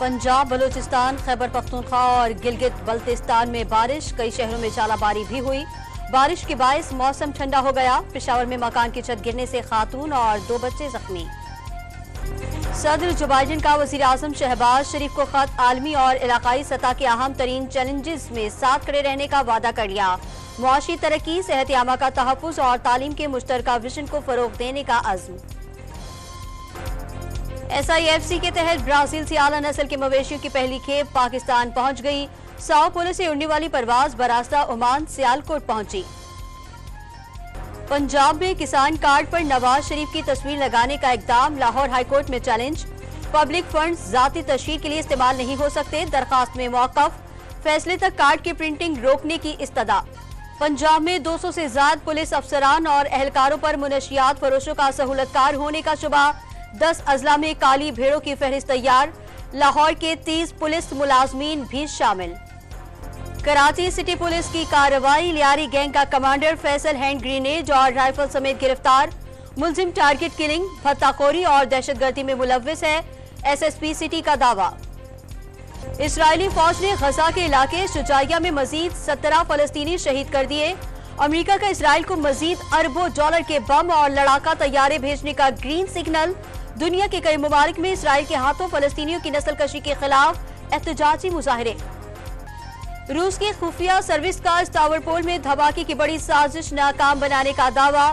पंजाब, बलूचिस्तान, खैबर पख्तूनख्वा और गिलगित बल्तिस्तान में बारिश, कई शहरों में चालाबारी भी हुई। बारिश के बायस मौसम ठंडा हो गया। पेशावर में मकान की छत गिरने से खातून और 2 बच्चे जख्मी। सदर जो बाइडेन का वज़ीर आज़म शहबाज शरीफ को खत आलमी और इलाकाई सतह के अहम तरीन चैलेंजेस में साथ खड़े रहने का वादा कर लिया। मुआशी तरक्की, सेहत आमा का तहफ़्फ़ुज़ और तालीम के मुश्तरका विजन को फरोग देने का अज़्म। SIFC के तहत ब्राजील से आला नस्ल के मवेशियों की पहली खेप पाकिस्तान पहुंच गई। साओ पोलो से उड़ने वाली परवाज बरास्ता ओमान सियालकोट पहुंची। पंजाब में किसान कार्ड पर नवाज शरीफ की तस्वीर लगाने का इक़दाम, लाहौर हाईकोर्ट में चैलेंज। पब्लिक फंड्स जाती तशहीर के लिए इस्तेमाल नहीं हो सकते, दरखास्त में मौक़िफ़। फैसले तक कार्ड की प्रिंटिंग रोकने की इस्तदा। पंजाब में 200 से ज्यादा पुलिस अफसरान और एहलकारों पर मुनशियात फरोशों का सहूलतकार होने का शुबा। 10 अजला में काली भेड़ों की फहरिस्त तैयार। लाहौर के 30 पुलिस मुलाजमीन भी शामिल। कराची सिटी पुलिस की कार्रवाई, लियारी गैंग का कमांडर फैसल हैंड ग्रेनेड और राइफल समेत गिरफ्तार। मुलजिम टारगेट किलिंग, भत्ताखोरी और दहशतगर्दी में मुलव्विस है, SSP सिटी का दावा। इसराइली फौज ने गजा के इलाके शुजाइया में मजीद 17 फलस्तीनी शहीद कर दिए। अमेरिका का इसराइल को मजीद अरबों डॉलर के बम और लड़ाका तैयारे भेजने का ग्रीन सिग्नल। दुनिया के कई ममालिक में इसराइल के हाथों फलस्तीनियों की नस्लकशी के खिलाफ एहतजाजी मुजाहरे। रूस की खुफिया सर्विस का स्टावरपोल में धमाके की बड़ी साजिश नाकाम बनाने का दावा।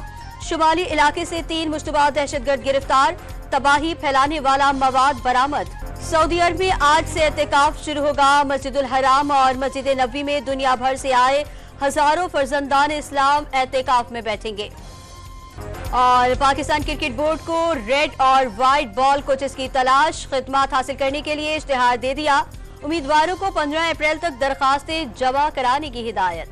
शुमाली इलाके से 3 मुश्तबा दहशतगर्द गिरफ्तार। तबाही फैलाने वाला मवाद बरामद। सऊदी अरब में आज से एहतिकाफ शुरू होगा। मस्जिदुल हराम और मस्जिद नबी में दुनिया भर से आए हजारों फर्जंदान इस्लाम एहतिकाफ में बैठेंगे। और पाकिस्तान क्रिकेट बोर्ड को रेड और व्हाइट बॉल कोचेस की तलाश, खिदमत हासिल करने के लिए इश्तिहार दे दिया। उम्मीदवारों को 15 अप्रैल तक दरखास्तें जमा कराने की हिदायत।